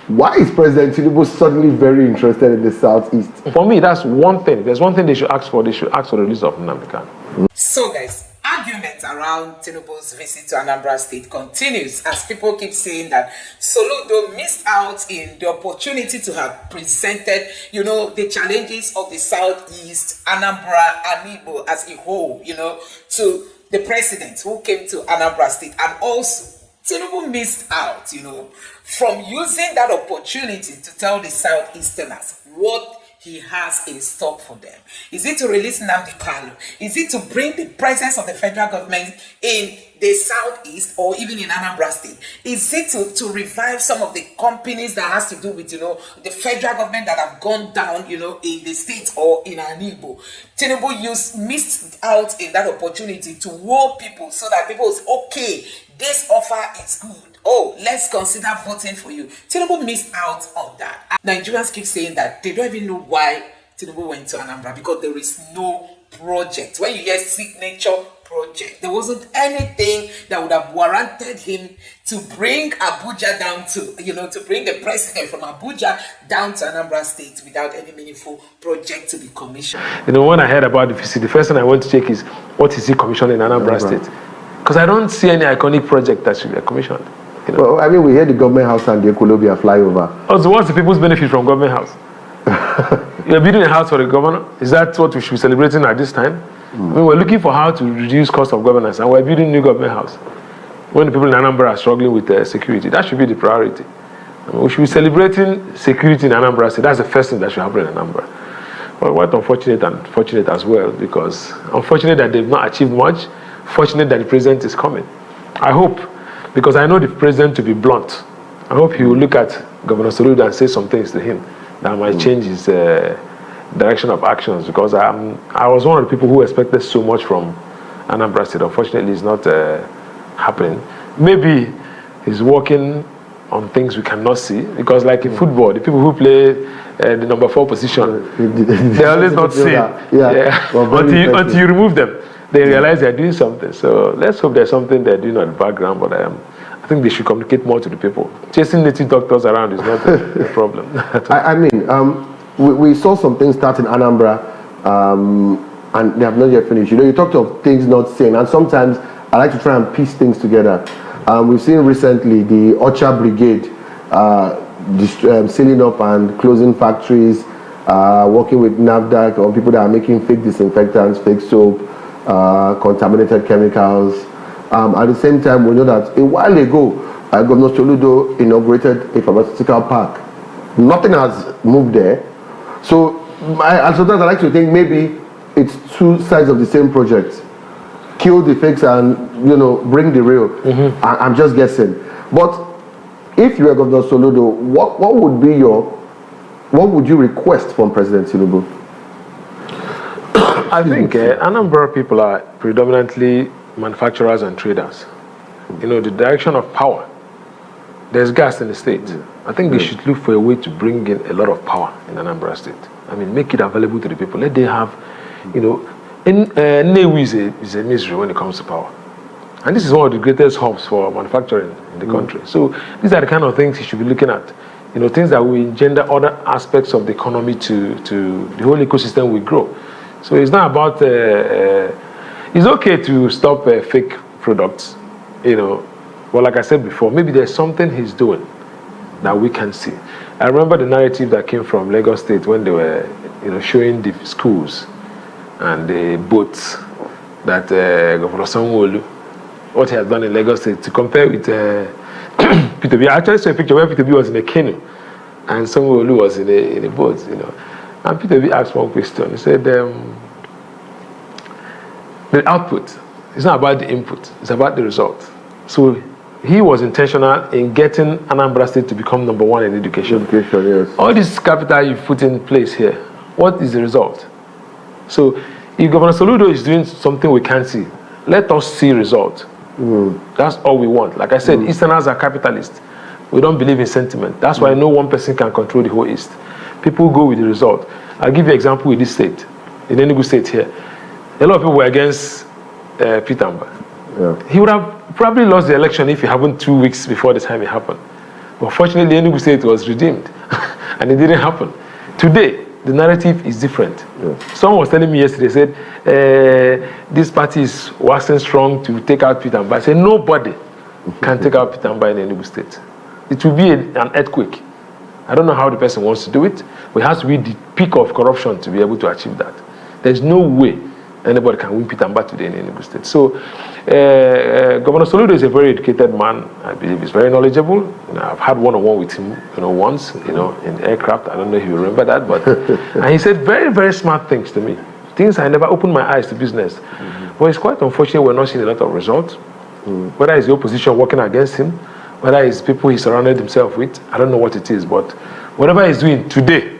Why is President Tinubu suddenly very interested in the Southeast? For me, that's one thing. There's one thing they should ask for. They should ask for the release of Nnamdi Kanu. So, guys, argument around Tinubu's visit to Anambra State continues as people keep saying that Soludo missed out in the opportunity to have presented, the challenges of the Southeast, Anambra, and Ndigbo as a whole, to the president who came to Anambra State. And also, Tinubu missed out, from using that opportunity to tell the Southeasterners what he has in stock for them. Is it to release Nnamdi Kanu? Is it to bring the presence of the federal government in the Southeast or even in Anambra State? Is it to revive some of the companies that has to do with, the federal government that have gone down, in the states or in Ndigbo? Tinubu missed out in that opportunity to woo people so that people say, okay, this offer is good. Oh, let's consider voting for you. Tinubu missed out on that. Nigerians keep saying that they don't even know why Tinubu went to Anambra because there is no project. When you hear signature project, there wasn't anything that would have warranted him to bring Abuja down to bring the president from Abuja down to Anambra State without any meaningful project to be commissioned. When I heard about the visit, the first thing I went to check is what is he commissioned in Anambra State? Because I don't see any iconic project that should be commissioned. Well, I mean, we heard the government house and the Ekolobia flyover. Oh, so what's the people's benefit from government house? You're building a house for the governor? Is that what we should be celebrating at this time? I mean, we're looking for how to reduce cost of governance, and we're building a new government house. When the people in Anambra are struggling with security, that should be the priority. I mean, we should be celebrating security in Anambra. So that's the first thing that should happen in Anambra. But what unfortunate and fortunate as well, because unfortunate that they've not achieved much, fortunate that the president is coming. I hope, because I know the president to be blunt, I hope he will look at Governor Soludo and say some things to him that might change his direction of actions, because I was one of the people who expected so much from Anambra State. Unfortunately, it's not happening. Maybe he's working on things we cannot see, because like in football, the people who play the number 4 position, they always not see until you remove them. They realize they're doing something. So let's hope there's something they're doing on the background, but I think they should communicate more to the people. Chasing native doctors around is not a problem. I mean, we saw some things start in Anambra, and they have not yet finished. You talked of things not seen, and sometimes I like to try and piece things together. We've seen recently the Ocha Brigade sealing up and closing factories, working with NAFDAC on people that are making fake disinfectants, fake soap, contaminated chemicals. At the same time, we know that a while ago, Governor Soludo inaugurated a pharmaceutical park. Nothing has moved there. So, sometimes I like to think maybe it's two sides of the same project. Kill the fakes and bring the real. I'm just guessing. But if you were Governor Soludo, what would you request from President Tinubu? I think Anambra people are predominantly manufacturers and traders. The direction of power. There's gas in the state. I think they should look for a way to bring in a lot of power in Anambra State. I mean, make it available to the people. Let they have, Nnewi is a misery when it comes to power. And this is one of the greatest hubs for manufacturing in the country. So these are the kind of things you should be looking at. Things that will engender other aspects of the economy to the whole ecosystem will grow. So it's not about, it's okay to stop fake products, But like I said before, maybe there's something he's doing that we can see. I remember the narrative that came from Lagos State when they were, showing the schools and the boats that Governor Sanwo-Olu, what he has done in Lagos State, to compare with P2B. I actually saw a picture where P2B was in a canoe and Sanwo-Olu was in a boat, And P2B asked one question. He said, the output, it's not about the input, it's about the result. So he was intentional in getting Anambra State to become number 1 in education. Yes. All this capital you've put in place here, what is the result? So if Governor Soludo is doing something we can't see, let us see result. That's all we want. Like I said, Easterners are capitalists. We don't believe in sentiment. That's why no one person can control the whole East. People go with the result. I'll give you an example with this state, in Enugu State here. A lot of people were against Peter Mba. He would have probably lost the election if it happened 2 weeks before the time it happened. But fortunately, Enugu State was redeemed, and it didn't happen. Today, the narrative is different. Yes. Someone was telling me yesterday, said, this party is waxing strong to take out Peter Mba. I said, nobody can take out Peter Mba in Enugu State. It will be an earthquake. I don't know how the person wants to do it, but it has to be the peak of corruption to be able to achieve that. There's no way anybody can win Peter Mba today in Enugu State. So, Governor Soludo is a very educated man. I believe he's very knowledgeable. You know, I've had one-on-one with him, once, in aircraft. I don't know if you remember that, but and he said very, very smart things to me. Things I never opened my eyes to business. But it's quite unfortunate we're not seeing a lot of results. Whether it's the opposition working against him, whether it's people he surrounded himself with, I don't know what it is, but whatever he's doing today,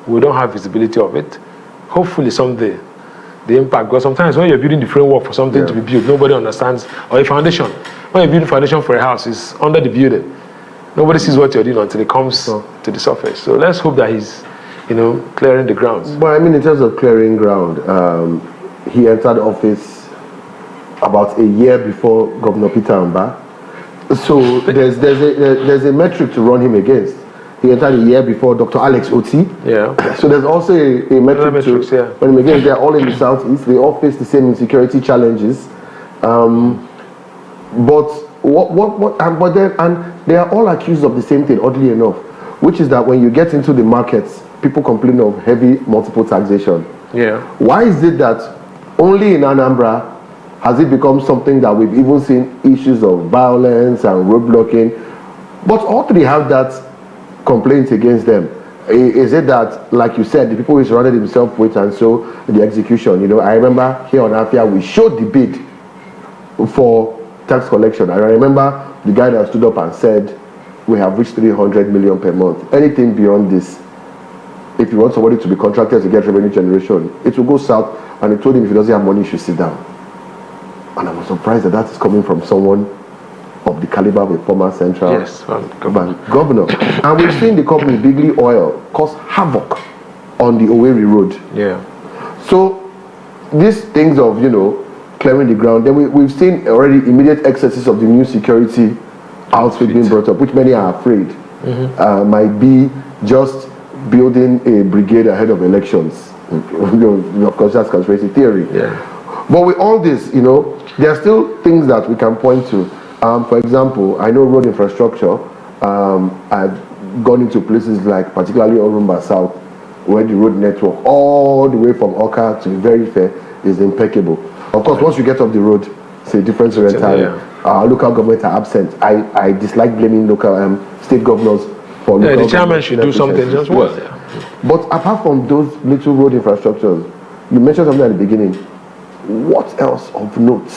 we don't have visibility of it. Hopefully someday, the impact, because sometimes when you're building the framework for something to be built, nobody understands, or a foundation. When you're building a foundation for a house, it's under the building. Nobody sees what you're doing until it comes to the surface. So let's hope that he's, clearing the grounds. But I mean, in terms of clearing ground, he entered office about a year before Governor Peter Mba. So there's a metric to run him against. He entered a year before Dr. Alex Oti. Yeah. So there's also a metric to run him against. They're all in the southeast. They all face the same insecurity challenges. But they are all accused of the same thing, oddly enough, which is that when you get into the markets, people complain of heavy multiple taxation. Yeah. Why is it that only in Anambra has it become something that we've even seen issues of violence and roadblocking? But all three have that complaint against them. Is it that, like you said, the people he surrounded himself with, and so the execution? I remember here on Abia, we showed the bid for tax collection. I remember the guy that stood up and said, we have reached 300 million per month. Anything beyond this, if you want somebody to be contracted to get revenue generation, it will go south. And he told him if he doesn't have money, he should sit down. And I was surprised that is coming from someone of the caliber of a former central bank governor. And we've seen the company Bigly Oil cause havoc on the Owerri Road. Yeah. So these things of, clearing the ground, then we've seen already immediate excesses of the new security outfit being brought up, which many are afraid might be just building a brigade ahead of elections. Of course, that's conspiracy theory. Yeah. But with all this, there are still things that we can point to. For example, I know road infrastructure. I've gone into places like particularly Orumba South, where the road network all the way from Oka to Very Fair is impeccable. Of course, once you get off the road, it's a different story entirely. Local governments are absent. I dislike blaming local state governors for local. The chairman should do something as well. But apart from those little road infrastructures, you mentioned something at the beginning. What else of note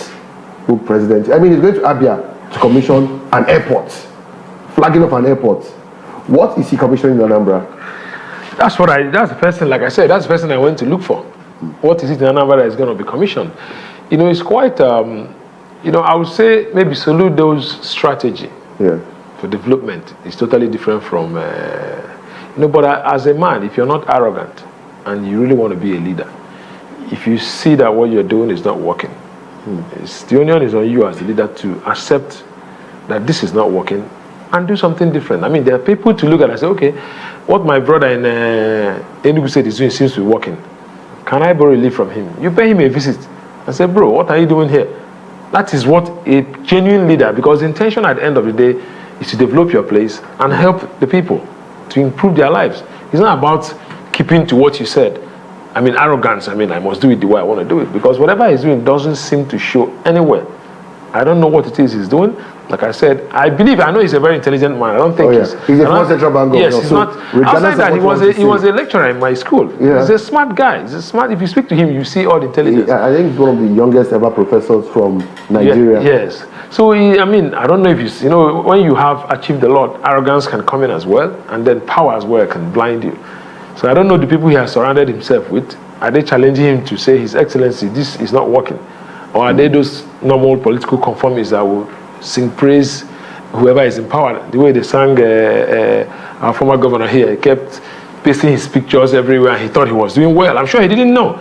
will President? I mean, he's going to Abia to commission an airport, flagging of an airport. What is he commissioning in Anambra? That's the first thing, like I said, that's the first thing I went to look for. What is it in Anambra that is going to be commissioned? It's quite, I would say maybe Soludo's strategy for development is totally different from, but as a man, if you're not arrogant and you really want to be a leader, if you see that what you're doing is not working, the onion is on you as the leader to accept that this is not working and do something different. I mean, there are people to look at and say, okay, what my brother in Enugu State is doing seems to be working. Can I borrow a leave from him? You pay him a visit and say, bro, what are you doing here? That is what a genuine leader, because the intention at the end of the day is to develop your place and help the people to improve their lives. It's not about keeping to what you said. I mean, arrogance, I must do it the way I want to do it, because whatever he's doing doesn't seem to show anywhere. I don't know what it is he's doing. Like I said, I know he's a very intelligent man. I don't think he's a former central bank governor. Yes, he's not. Outside that, he was a lecturer in my school. Yeah. He's a smart guy. If you speak to him, you see all the intelligence. I think he's one of the youngest ever professors from Nigeria. Yes. So, I don't know if when you have achieved a lot, arrogance can come in as well, and then power as well can blind you. So I don't know the people he has surrounded himself with. Are they challenging him to say, His Excellency, this is not working? Or are they those normal political conformists that will sing praise whoever is in power? The way they sang our former governor here, he kept pasting his pictures everywhere. He thought he was doing well. I'm sure he didn't know.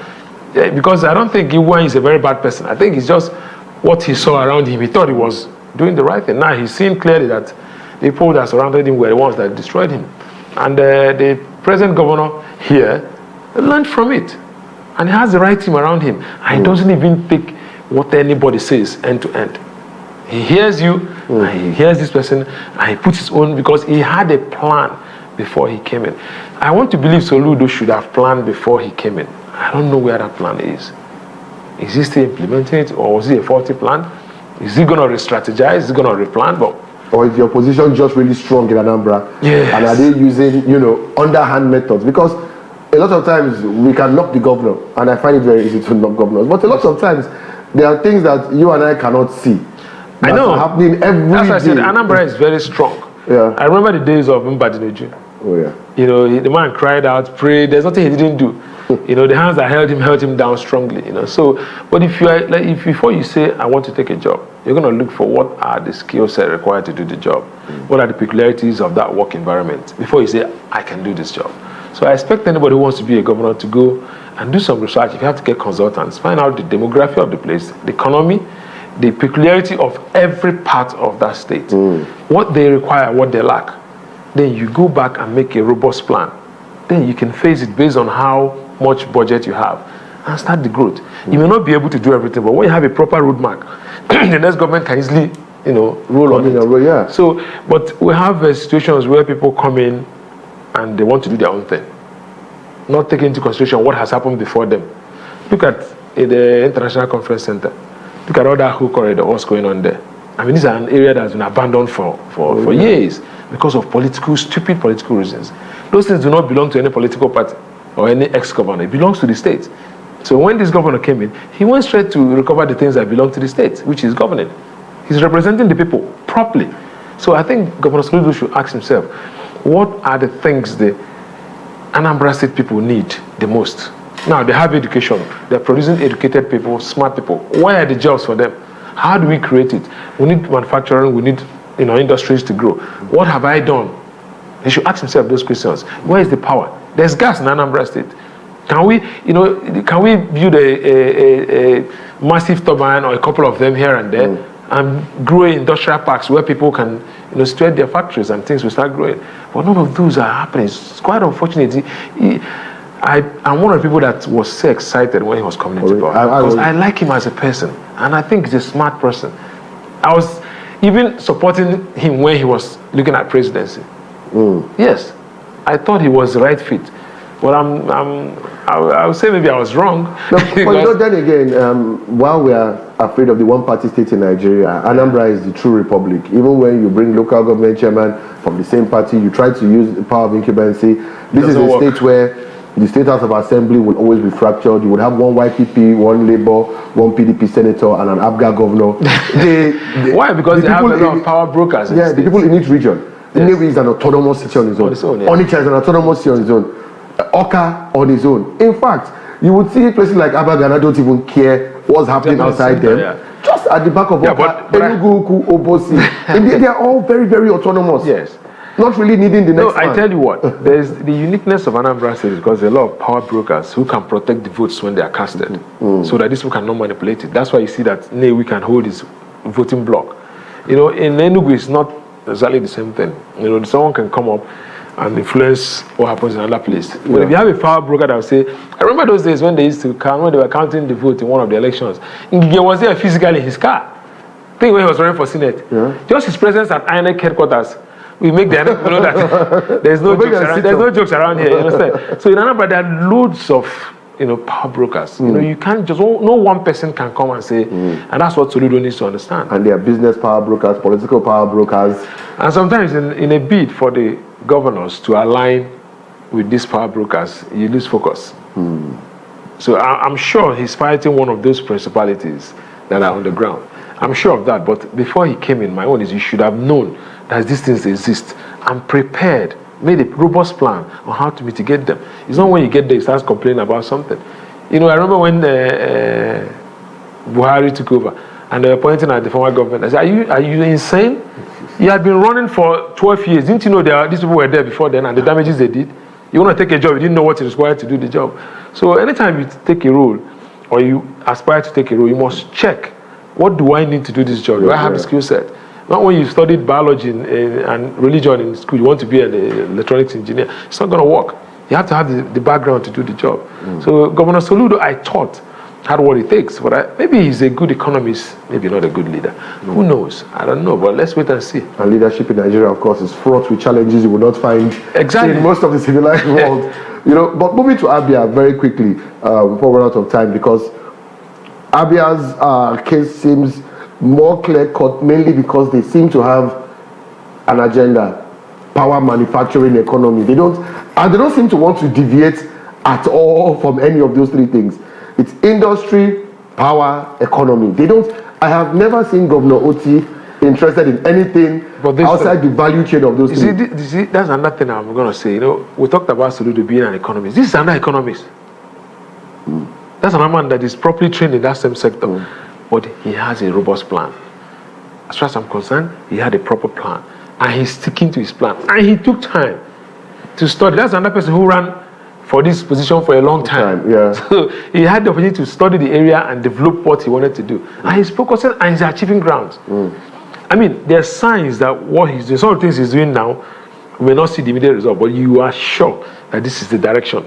Because I don't think Iwan is a very bad person. I think it's just what he saw around him. He thought he was doing the right thing. Now he's seen clearly that The people that surrounded him were the ones that destroyed him. And the present governor here learned from it. And he has the right team around him. And he doesn't even take what anybody says end to end. He hears you, and he hears this person, and he puts his own, because he had a plan before he came in. I want to believe Soludo should have planned before he came in. I don't know where that plan is. Is he still implementing it, or was it a faulty plan? Is he going to re-strategize? Is he going to replan? Or is the opposition just really strong in Anambra? Yes. And are they using, underhand methods? Because a lot of times we can knock the governor, and I find it very easy to knock governors. But a lot of times there are things that you and I cannot see. I know. Happening every day. As I said, Anambra is very strong. Yeah. I remember the days of Mbadinuju. Oh yeah. The man cried out, prayed. There's nothing he didn't do. The hands that held him down strongly. So, but if you are if before you say I want to take a job, you're going to look for what are the skill set required to do the job. What are the peculiarities of that work environment before you say I can do this job. So I expect anybody who wants to be a governor to go and do some research. If you have to get consultants, find out the demography of the place, the economy, the peculiarity of every part of that state, what they require, what they lack. Then you go back and make a robust plan. Then you can phase it based on how much budget you have and start the growth. You may not be able to do everything, but when you have a proper roadmap, the next government can easily, roll on it. Yeah. So, but we have situations where people come in and they want to do their own thing, not taking into consideration what has happened before them. Look at the International Conference Center. Look at all that whole corridor, what's going on there. I mean, this is an area that has been abandoned for years because of stupid political reasons. Those things do not belong to any political party or any ex-governor. It belongs to the state. So when this governor came in, he went straight to recover the things that belong to the state, which is governing. He's representing the people properly. So I think Governor Soludo should ask himself, what are the things the Anambra State people need the most? Now, they have education. They're producing educated people, smart people. Where are the jobs for them? How do we create it? We need manufacturing. We need industries to grow. What have I done? He should ask himself those questions. Where is the power? There's gas in Anambra State. Can we build a massive turbine or a couple of them here and there and grow industrial parks where people can situate their factories and things will start growing? But none of those are happening. It's quite unfortunate. I'm one of the people that was so excited when he was coming into power because I like him as a person, and I think he's a smart person. I was even supporting him when he was looking at presidency. Yes, I thought he was the right fit, but I would say maybe I was wrong. No, but then again, while we are afraid of the one-party state in Nigeria, Anambra is the true republic. Even when you bring local government chairman from the same party, you try to use the power of incumbency. This is a state where the State House of Assembly will always be fractured. You would have one YPP, one Labour, one PDP senator, and an Abga governor. Why? Because they have a lot of power brokers. The people in each region. Nnewi is an autonomous city on his own. Onitsha is an autonomous city on his own. Oka on his own. In fact, you would see places like Abagana don't even care what's happening outside them. Just at the back of Oka, Enugu, Obosi. They are all very, very autonomous. Yes. Not really needing the next one. I tell you what, there's the uniqueness of Anambra State because there are a lot of power brokers who can protect the votes when they are casted, so that these people cannot manipulate it. That's why you see that Nnewi can hold his voting block. In Enugu, it's not exactly the same thing. Someone can come up and influence what happens in another place. But if you have a power broker that will say, I remember those days when they used to count, when they were counting the vote in one of the elections. Ngige was there physically in his car. I think when he was running for Senate. Just his presence at INEC headquarters. We make the NF know that there's no jokes around. There's no jokes around here. You understand? So in Anambra, there are loads of power brokers. You can't just no one person can come and say, and that's what Soludo needs to understand. And they are business power brokers, political power brokers, and sometimes in a bid for the governors to align with these power brokers, you lose focus. So I'm sure he's fighting one of those principalities that are on the ground. I'm sure of that. But before he came in, my own is you should have known that these things exist and prepared, made a robust plan on how to mitigate them. It's not when you get there, you start complaining about something. I remember when Buhari took over and they were pointing at the former government. I said, are you insane? You had been running for 12 years. Didn't you know these people were there before then and the damages they did? You want to take a job, you didn't know what is required to do the job. So anytime you take a role or you aspire to take a role, you must check, what do I need to do this job? Do I have the skill set? Not when you studied biology and religion in school, you want to be an electronics engineer. It's not going to work. You have to have the background to do the job. So Governor Soludo, I thought, had what it takes. But maybe he's a good economist, maybe not a good leader. Who knows? I don't know, but let's wait and see. And leadership in Nigeria, of course, is fraught with challenges you will not find in most of the civilized world. But moving to Abia very quickly, before we're out of time, because Abia's case seems more clear-cut, mainly because they seem to have an agenda, power manufacturing economy. They don't seem to want to deviate at all from any of those three things. It's industry, power, economy. I have never seen Governor Oti interested in anything outside the value chain of those things. See, that's another thing I'm going to say. We talked about Soludo being an economist. This is another economist. That's another man that is properly trained in that same sector. But he has a robust plan. As far as I'm concerned, he had a proper plan. And he's sticking to his plan. And he took time to study. That's another person who ran for this position for a long time. So he had the opportunity to study the area and develop what he wanted to do. And he's focusing and he's achieving grounds. I mean, there are signs that what he's doing, some of the things he's doing now, we may not see the immediate result, but you are sure that this is the direction.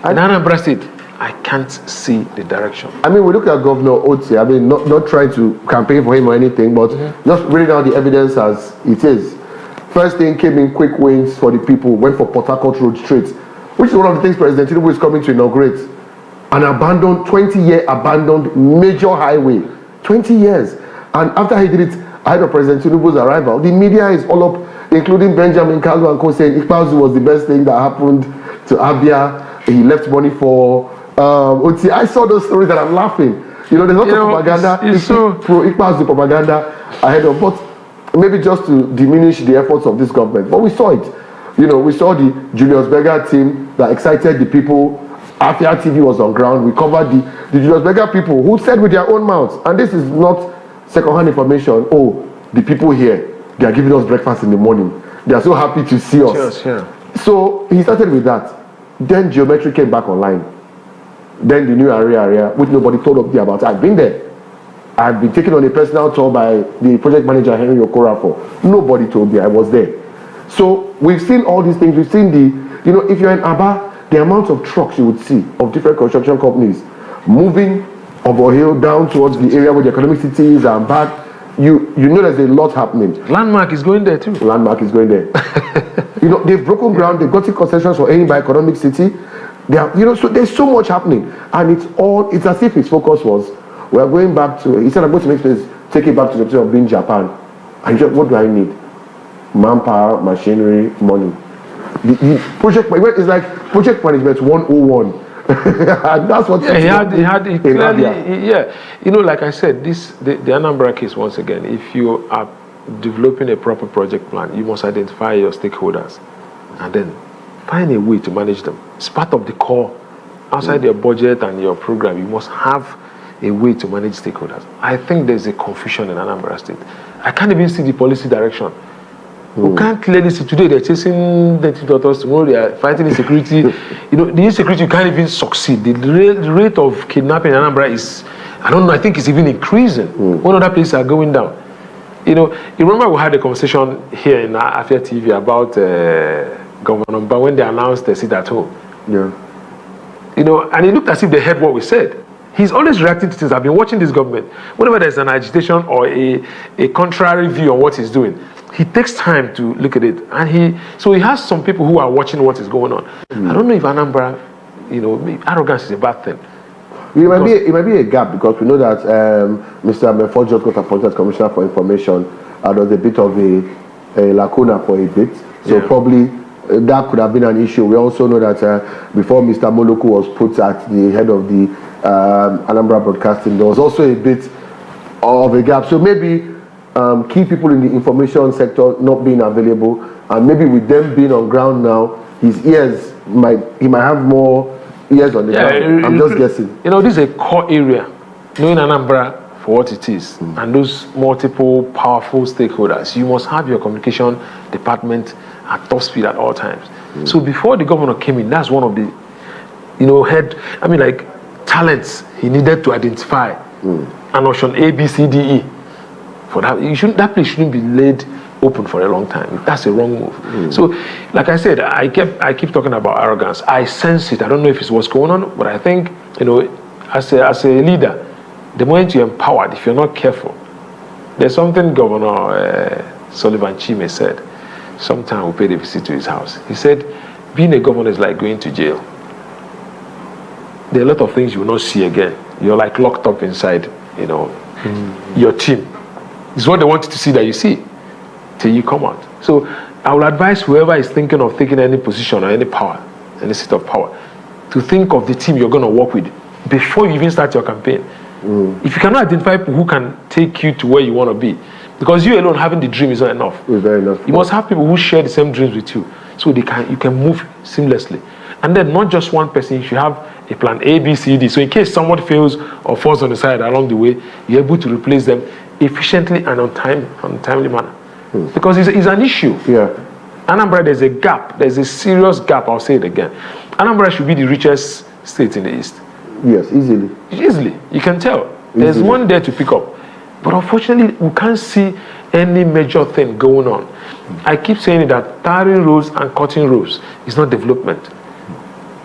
In Anambra State, I can't see the direction. I mean, we look at Governor Oti, I mean, not trying to campaign for him or anything, but just reading out the evidence as it is. First thing, came in quick wins for the people, went for Port Harcourt Road straight, which is one of the things President Tinubu is coming to inaugurate. An abandoned, 20-year abandoned major highway. 20 years. And after he did it, ahead of President Tinubu's arrival, the media is all up, including Benjamin Kalu and Co, saying Ikpazu was the best thing that happened to Abia. He left money for Oti. I saw those stories and I'm laughing. There's lots of propaganda. It's so pro-Ikpazu propaganda ahead of, but maybe just to diminish the efforts of this government. But we saw it. We saw the Julius Berger team that excited the people. Afia TV was on ground. We covered the Julius Berger people who said with their own mouths, and this is not second-hand information, the people here, they are giving us breakfast in the morning. They are so happy to see us. So he started with that. Then Geometry came back online. Then the new area, which nobody told up there about. I've been there. I've been taken on a personal tour by the project manager, Henry Okorafor. Nobody told me. I was there. So we've seen all these things. We've seen if you're in Aba, the amount of trucks you would see of different construction companies moving over hill down towards the area where the economic city is and back. You know there's a lot happening. Landmark is going there too. Landmark is going there. They've broken ground. They've gotten concessions for any by economic city. They are, so there's so much happening, and it's as if his focus was, we are going back to. He said, I'm going to make this, take it back to the position of being Japan. And what do I need? Manpower, machinery, money. The project is like project management 101. And that's what he clearly, like I said, the Anambra case, once again, if you are developing a proper project plan, you must identify your stakeholders and then find a way to manage them. It's part of the core. Outside your budget and your program, you must have a way to manage stakeholders. I think there's a confusion in Anambra State. I can't even see the policy direction. We can't clearly see today they're chasing the daughters, tomorrow they are fighting insecurity. The insecurity, you can't even succeed. The rate of kidnapping in Anambra is, I think it's even increasing. When other places are going down. You remember we had a conversation here in Afia TV about Governor Anambra when they announced the sit at home. And it looked as if they heard what we said. He's always reacting to things. I've been watching this government. Whenever there's an agitation or a contrary view on what he's doing, he takes time to look at it. And he has some people who are watching what is going on. I don't know if Anambra, arrogance is a bad thing. It might be a gap because we know that Mr. Menfor just got appointed as Commissioner for Information. There was a bit of a lacuna for a bit. So probably that could have been an issue. We also know that before Mr. Moluku was put at the head of the Anambra Broadcasting, there was also a bit of a gap. So maybe key people in the information sector not being available, and maybe with them being on ground now, his ears he might have more ears on the ground. I'm just guessing. This is a core area, knowing Anambra for what it is, and those multiple powerful stakeholders. You must have your communication department at top speed at all times. So before the governor came in, that's one of the, talents he needed to identify. And option A, B, C, D, E. for that. That place shouldn't be laid open for a long time. That's a wrong move. So, like I said, I keep talking about arrogance. I sense it. I don't know if it's what's going on, but I think, as a leader, the moment you're empowered, if you're not careful, there's something Governor Sullivan Chime said. Sometime we paid a visit to his house. He said, being a governor is like going to jail. There are a lot of things you will not see again. You're like locked up inside, your team. It's what they want you to see that you see till you come out. So I will advise whoever is thinking of taking any position or any power, any seat of power, to think of the team you're going to work with before you even start your campaign. If you cannot identify people who can take you to where you want to be, because you alone having the dream is not enough. It's very enough. You must have people who share the same dreams with you, so you can move seamlessly. And then not just one person, you should have a plan A, B, C, D. So in case someone fails or falls on the side along the way, you're able to replace them efficiently and on timely manner. Because it's an issue. Yeah. Anambra, there's a gap. There's a serious gap. I'll say it again. Anambra should be the richest state in the East. Yes, easily. Easily. You can tell. There's one there to pick up. But unfortunately, we can't see any major thing going on. I keep saying that tarring roads and cutting roads is not development.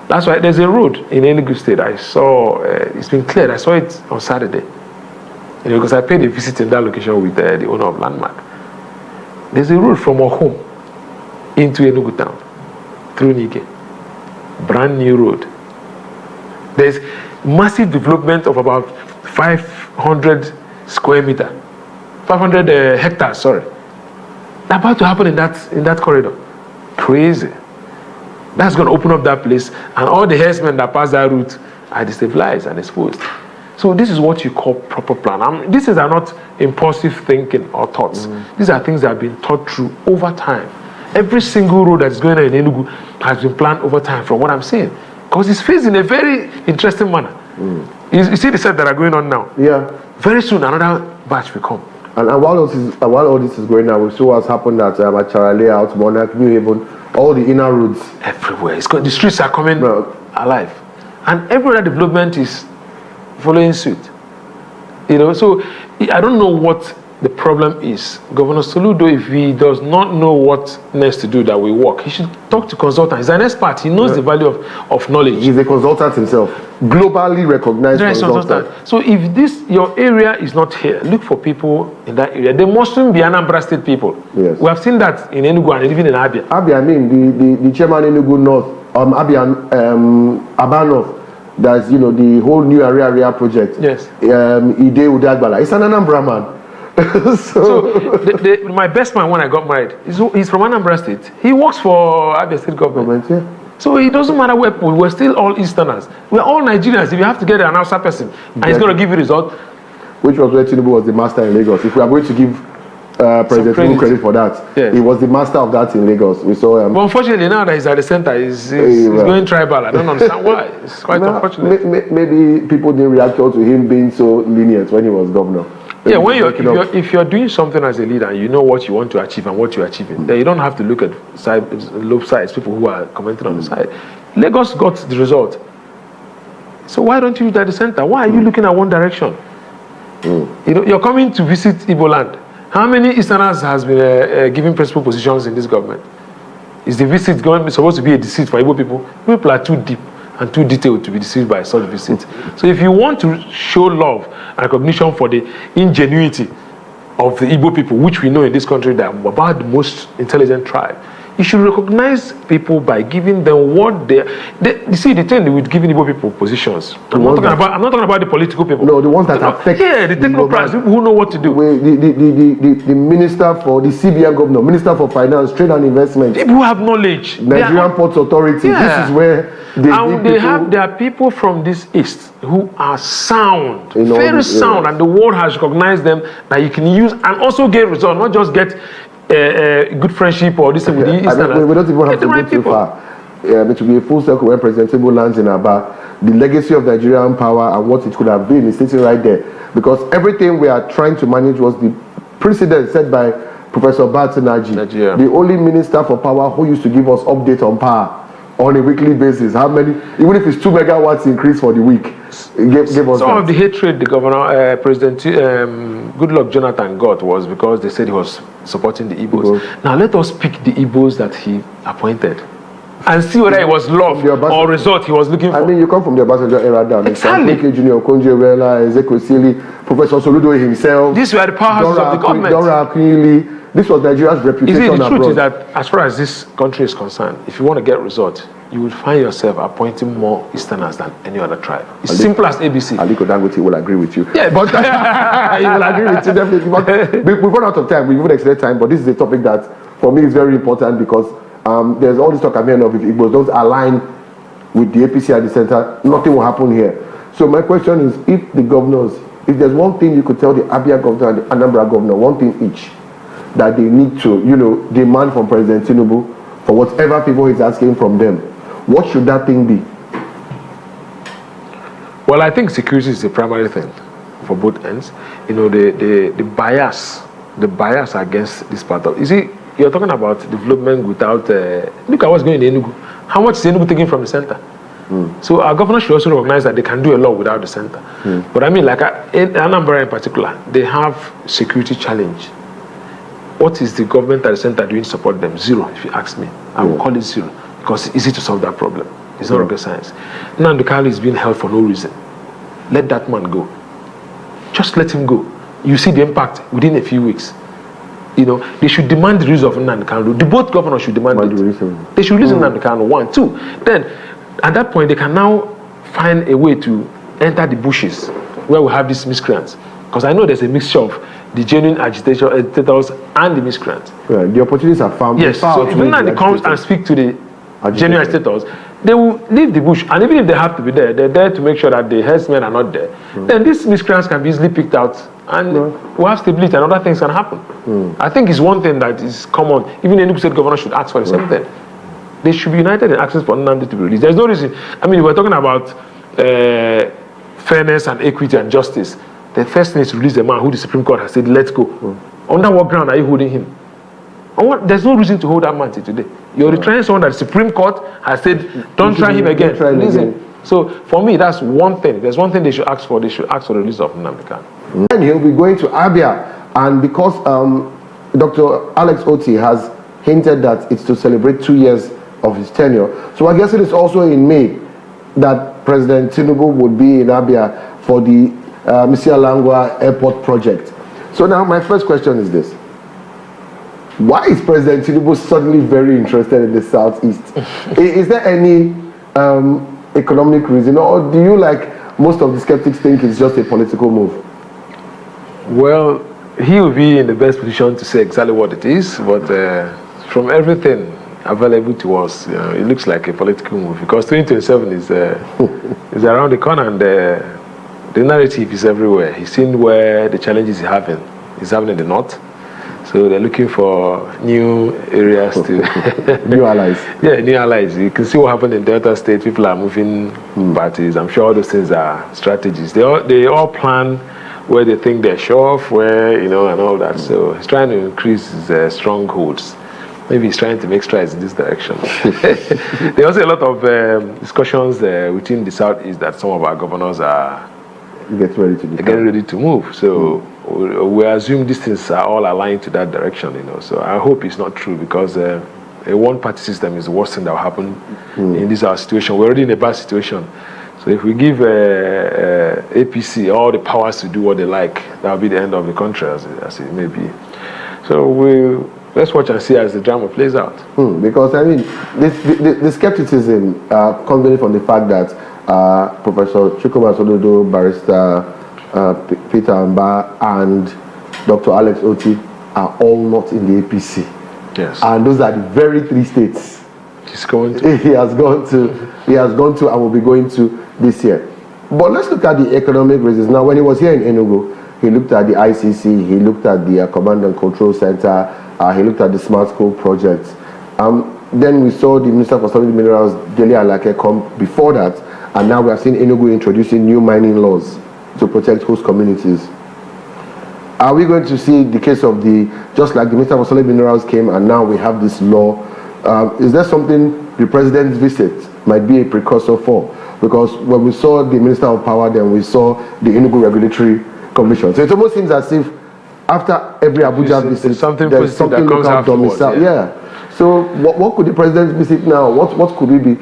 That's why there's a road in Enugu State. I saw, it's been cleared. I saw it on Saturday. Because I paid a visit in that location with the owner of Landmark. There's a road from our home into Enugu town through Nike. Brand new road. There's massive development of about 500 square meter, 500 hectares, sorry. About to happen in that corridor. Crazy. That's going to open up that place, and all the herdsmen that pass that route are destabilized and exposed. So this is what you call proper plan. These are not impulsive thinking or thoughts. These are things that have been thought through over time. Every single road that's going on in Enugu has been planned over time, from what I'm saying. Because it's faced in a very interesting manner. You see the set that are going on now? Yeah. Very soon, another batch will come. And while all this is going on, we saw what's happened at Achara Layout, Monarch, New Haven, all the inner roads. Everywhere. The streets are coming alive. And every other development is following suit. So I don't know what the problem is. Governor Soludo, if he does not know what next to do that will work, he should talk to consultants. He's an expert. He knows the value of knowledge. He's a consultant himself. Globally recognized consultant. So if your area is not here, look for people in that area. They mustn't be Anambra State people. Yes. We have seen that in Enugu and even in Abia. Abia, the chairman Enugu North, Abia, Abia North, that's, the whole new area project. Yes. Ide Udagbala. It's an Anambra man. so my best man when I got married, he's from Anambra State. He works for Abia State government. Yeah. So it doesn't matter where we're still all Easterners. We're all Nigerians. If you have to get an outside person and he's going to give you result. Which was where Tinubu was the master in Lagos. If we are going to give President Tinubu credit for that, he was the master of that in Lagos. We saw. But unfortunately, now that he's at the center, he's going tribal. I don't understand why. It's quite unfortunate. Maybe people didn't react to him being so lenient when he was governor. If you're doing something as a leader and you know what you want to achieve and what you're achieving, then you don't have to look at low sides, people who are commenting on the side. Lagos got the result. So why don't you use that at the center? Why are you looking at one direction? You're coming to visit Igbo land. How many Easterners has been given principal positions in this government? Is the visit supposed to be a deceit for Igbo people? People are too deep and too detailed to be deceived by such visits. So if you want to show love and recognition for the ingenuity of the Igbo people, which we know in this country that are about the most intelligent tribe, you should recognize people by giving them what they you see, the thing with giving Igbo people positions. I'm not talking about the political people. No, the ones that affect. Yeah, the technocrats, people who know what to do. The minister for the CBN governor, minister for finance, trade and investment. People who have knowledge. Nigerian Ports Authority. Yeah. This is where there are people from this east who are sound, very sound, and the world has recognized them that you can use and also get results, not just get good friendship or this with the Easterners. We don't even have to go too far. It will be a full circle when President Tinubu lands in Aba. The legacy of Nigerian power and what it could have been is sitting right there. Because everything we are trying to manage was the precedent set by Professor Batinaji, the only minister for power who used to give us update on power on a weekly basis. How many, even if it's 2 megawatts increase for the week, gave us some of the hatred the governor, President Goodluck Jonathan got was because they said he was supporting the Igbos. Now let us pick the Igbos that he appointed and see whether it was love or result he was looking for. I mean, you come from the Obasanjo era down. Exactly. Junior, Konje-Iweala, Ezekwesili, Professor Soludo himself. These were the powerhouses of the government. Dora Akunyili. This was Nigeria's reputation abroad. The truth is that as far as this country is concerned, if you want to get results, you will find yourself appointing more Easterners than any other tribe. It's simple as ABC. Aliko Dangote will agree with you. Yeah, but he will agree with you definitely. But we've run out of time. We've even extended time. But this is a topic that, for me, is very important because there's all this talk I'm hearing of if Igbos don't align with the APC at the center, nothing will happen here. So my question is, if the governors, if there's one thing you could tell the Abia governor and the Anambra governor, one thing each, that they need to, demand from President Tinubu for whatever people he's asking from them, what should that thing be? Well, I think security is the primary thing for both ends. The bias against this part of, you see, you're talking about development without, look at what's going in Enugu. How much is Enugu taking from the center? So our governor should also recognize that they can do a lot without the center. But I mean, like in Anambra in particular, they have security challenge. What is the government at the center doing to support them? Zero, if you ask me. I will call it zero because it's easy to solve that problem. It's not rocket science. Nnamdi Kanu is being held for no reason. Let that man go. Just let him go. You see the impact within a few weeks. They should demand the release of Nnamdi Kanu. The both governors should demand it. They should release Nnamdi Kanu, 1. 2. Then, at that point, they can now find a way to enter the bushes where we have these miscreants. Because I know there's a mixture of the genuine agitators and the miscreants. Right. The opportunities are found. Yes. So if Nnamdi comes and speak to the genuine agitators, they will leave the bush. And even if they have to be there, they're there to make sure that the herdsmen are not there. Then these miscreants can be easily picked out and we'll have stability and other things can happen. I think it's one thing that is common. Even the Enugu State governor should ask for the same thing. They should be united in asking for Nnamdi to be released. There's no reason. I mean, we're talking about fairness and equity and justice. The first thing is to release the man who the Supreme Court has said, let's go. Under what ground are you holding him? There's no reason to hold that man till today. You're trying someone that the Supreme Court has said, don't try him again. Release him. So for me, that's one thing. There's one thing they should ask for. They should ask for the release of Nnamdi Kanu. And he'll be going to Abia. And because Dr. Alex Oti has hinted that it's to celebrate 2 years of his tenure. So I guess it is also in May that President Tinubu would be in Abia for the Misialangwa Airport project. So now my first question is this. Why is President Tinubu suddenly very interested in the Southeast? Is there any economic reason, or do you, like most of the skeptics, think it's just a political move? Well, he will be in the best position to say exactly what it is, but from everything available to us, it looks like a political move because 2027 is around the corner and the narrative is everywhere. He's seen where the challenges he's having in the north. So they're looking for new areas to... New allies. Yeah, new allies. You can see what happened in Delta State. People are moving parties. I'm sure all those things are strategies. They all plan where they think they're sure of, where, and all that. So he's trying to increase his strongholds. Maybe he's trying to make strides in this direction. There are also a lot of discussions within the Southeast that some of our governors are getting ready to move. So we assume these things are all aligned to that direction, So I hope it's not true because a one-party system is the worst thing that will happen in this our situation. We're already in a bad situation. So if we give APC all the powers to do what they like, that will be the end of the country as it may be. So let's watch and see as the drama plays out. Because I mean, the skepticism comes from the fact that Professor Chukwuma Soludo, Barrister Peter Amba, and Dr. Alex Oti are all not in the APC. Yes. And those are the very 3 states he's going to. He has gone to and will be going to this year. But let's look at the economic reasons. Now, when he was here in Enugu, he looked at the ICC, he looked at the Command and Control Center, he looked at the Smart School projects. Then we saw the Minister for Solid Minerals, Dele Alake, come before that, and now we are seeing Enugu introducing new mining laws to protect host communities. Are we going to see the case of just like the Minister for Solid Minerals came and now we have this law? Is there something the President's visit might be a precursor for? Because when we saw the Minister of Power, then we saw the Enugu Regulatory Commission. So it almost seems as if after every Abuja visit, there's something there's positive that comes local afterwards. domicile. Yeah. So what could the president visit now? What could we be?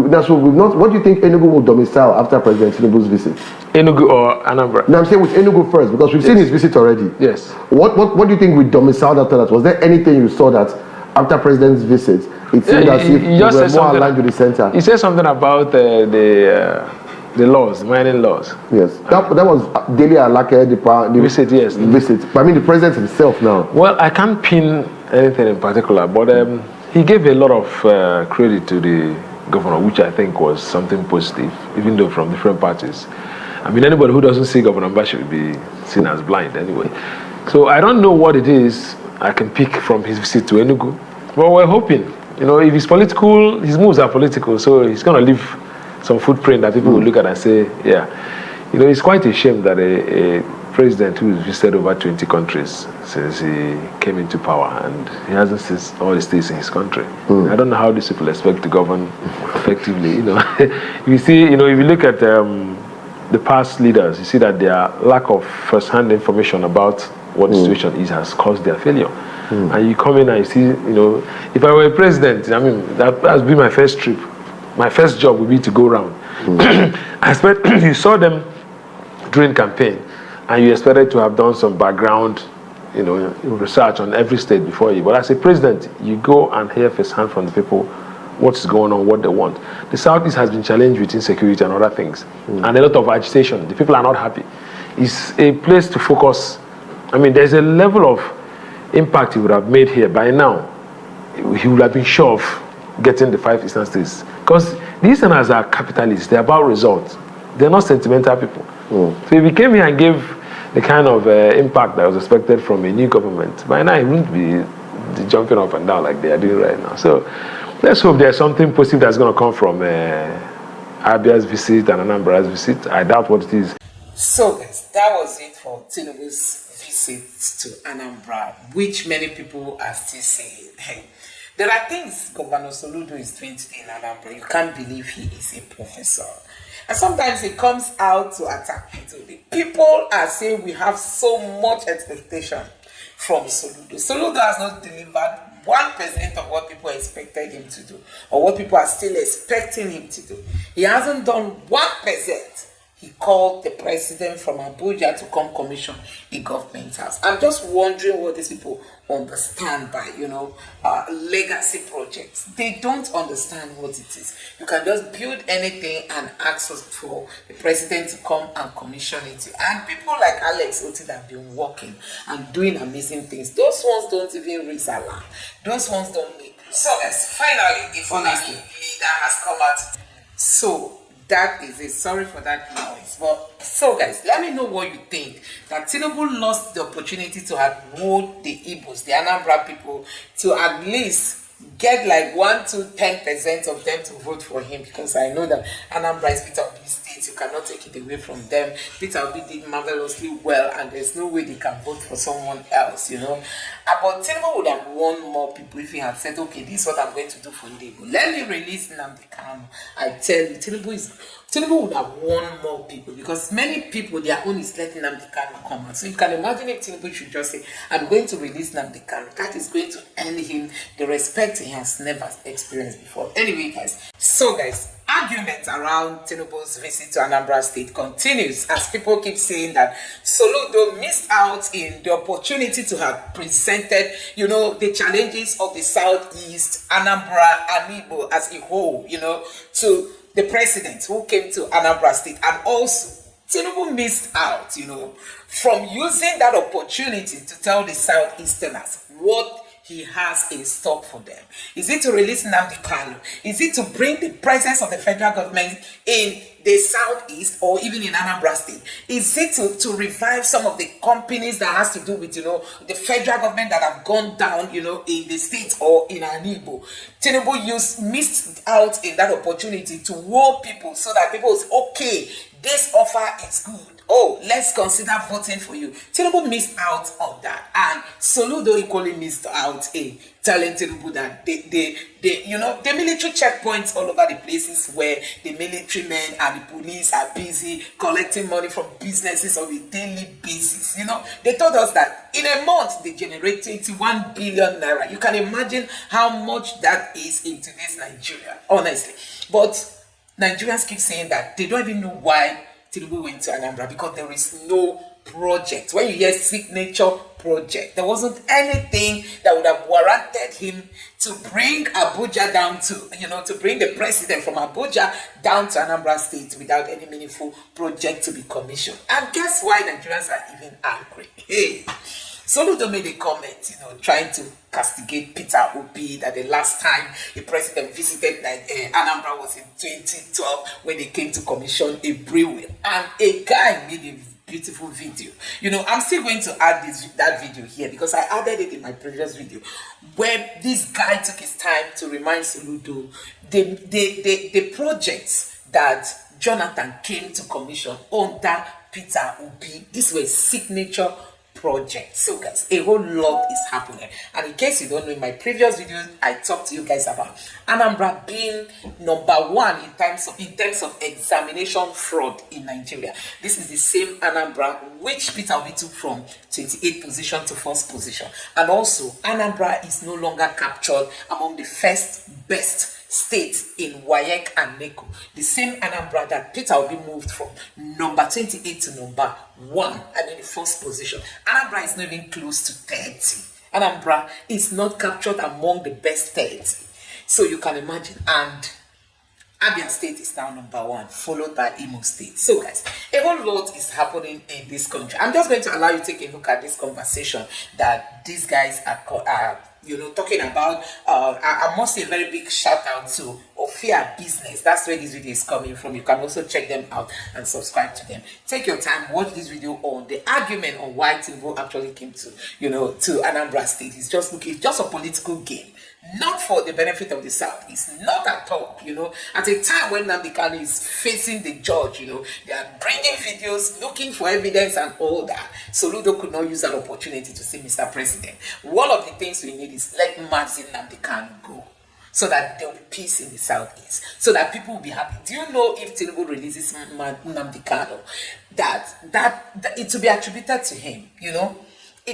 That's what we've not. What do you think Enugu will domicile after President Tinubu's visit? Enugu or Anambra? No, I'm saying with Enugu first because we've seen his visit already. Yes. What do you think we domiciled after that? Was there anything you saw that after President's visit, it seemed as if we were more aligned with the center? He said something about the laws, the mining laws. Yes, that was Dele Alake, the visit. Yes, visit. But I mean, the president himself now. Well, I can't pin anything in particular, but he gave a lot of credit to the governor, which I think was something positive, even though from different parties. I mean, anybody who doesn't see Governor Anambra should be seen as blind anyway. So I don't know what it is I can pick from his visit to Enugu, but we're hoping. You know, if he's political, his moves are political, so he's going to leave some footprint that people will look at and say, yeah. You know, it's quite a shame that a president who's visited over 20 countries since he came into power and he hasn't seen all the states in his country. I don't know how these people expect to govern effectively. You know, if you look at the past leaders, you see that their lack of first-hand information about what the situation is has caused their failure. And you come in and you see, you know, if I were a president, I mean, that has been my first trip. My first job would be to go around. I expect you saw them during campaign, and you expected to have done some background, you know, research on every state before you. But as a president, you go and hear firsthand from the people what's going on, what they want. The Southeast has been challenged with insecurity and other things, and a lot of agitation. The people are not happy. It's a place to focus. I mean, there's a level of impact he would have made here by now. He would have been sure of getting the 5 eastern states, because these Easterners are capitalists. They're about results. They're not sentimental people. So if he came here and gave the kind of impact that was expected from a new government, by now he wouldn't be jumping up and down like they are doing right now. So let's hope there's something positive that's going to come from Abia's visit and Anambra's visit. I doubt what it is. So guys, that was it for Tinubu's visit to Anambra, which many people are still saying, hey, there are things Governor Soludo is doing today in Anambra. You can't believe he is a professor. And sometimes he comes out to attack people. The people are saying we have so much expectation from Soludo. Soludo has not delivered 1% of what people expected him to do, or what people are still expecting him to do. He hasn't done 1%. He called the president from Abuja to come commission a government house. I'm just wondering what these people understand by, legacy projects. They don't understand what it is. You can just build anything and ask us for the president to come and commission it. And people like Alex Oti that have been working and doing amazing things, those ones don't even raise alarm. Those ones don't make. So finally, the honest leader has come out. So that is it. Sorry for that noise. But so guys, let me know what you think. That Tinubu lost the opportunity to have wooed the Igbos, the Anambra people, to at least get like 1 to 10% of them to vote for him, because I know that Anambra is Peter Obi's state. You cannot take it away from them. Peter Obi did marvelously well, and there's no way they can vote for someone else, But Tinubu would have won more people if he had said, okay, this is what I'm going to do for Ndigbo. Let me release Nnamdi Kanu. I tell you, Tinubu would have won more people, because many people, their own is letting Nnamdi Kanu come out. So you can imagine if Tinubu should just say, I'm going to release Nnamdi Kanu. That is going to earn him the respect he has never experienced before. Anyway, guys. So, guys, argument around Tinubu's visit to Anambra State continues as people keep saying that Soludo missed out in the opportunity to have presented, the challenges of the Southeast, Anambra, and Ndigbo as a whole, to the president who came to Anambra State. And also, Tinubu missed out, from using that opportunity to tell the Southeasterners what he has in stock for them. Is it to release Nnamdi Kanu? Is it to bring the presence of the federal government in the Southeast or even in Anambra State? Is it to revive some of the companies that has to do with, the federal government that have gone down, in the states or in Ndigbo? Tinubu missed out in that opportunity to woo people so that people say, okay, this offer is good. oh, let's consider voting for you. Tinubu missed out on that, and Soludo equally missed out in telling Tinubu that they the military checkpoints all over the places where the military men and the police are busy collecting money from businesses on a daily basis. They told us that in a month they generate 21 billion naira. You can imagine how much that is in today's Nigeria, honestly. But Nigerians keep saying that they don't even know why Tinubu went to Anambra, because there is no project. When you hear signature project, there wasn't anything that would have warranted him to bring Abuja down to bring the president from Abuja down to Anambra State without any meaningful project to be commissioned. And guess why Nigerians are even angry? Hey, Soludo made a comment, trying to castigate Peter Obi that the last time the president visited Anambra was in 2012 when they came to commission a brewery. And a guy made a beautiful video. I'm still going to add that video here because I added it in my previous video, where this guy took his time to remind Soludo the projects that Jonathan came to commission under Peter Obi. These were signature project. So guys, a whole lot is happening, and in case you don't know, in my previous video I talked to you guys about Anambra being number one in terms of examination fraud in Nigeria. This is the same Anambra which Peter Obi took from 28th position to 1st position, and also Anambra is no longer captured among the first best states in WAEC and NECO. The same Anambra that Peter Obi moved from number 28 to number 1 and in the 1st position. Anambra is not even close to 30. Anambra is not captured among the best 30. So you can imagine. And Abia State is now number 1, followed by Imo State. So guys, a whole lot is happening in this country. I'm just going to allow you to take a look at this conversation that these guys are talking about. I must say a very big shout out to Ophia Business. That's where this video is coming from. You can also check them out and subscribe to them. Take your time, watch this video on the argument on why Tinubu actually came to Anambra State. It's just a political game, not for the benefit of the South. It's not at all. At a time when Nnamdi Kanu is facing the judge, they are bringing videos, looking for evidence and all that. Soludo could not use that opportunity to say, Mr. President, one of the things we need is let Mazin Nnamdi Kanu go, so that there will be peace in the Southeast, so that people will be happy. Do you know if Tinubu releases Nnamdi Kanu, that it will be attributed to him? It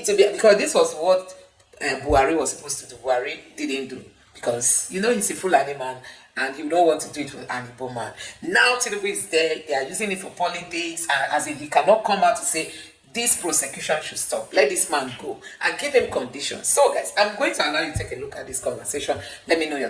will be, because this was what Buhari was supposed to do. Buhari didn't do, because he's a Fulani man and he don't want to do it with an Igbo man. Now Tinubu is there, they are using it for politics, and as if he cannot come out to say this prosecution should stop, let this man go, and give him conditions. So guys, I'm going to allow you to take a look at this conversation. Let me know your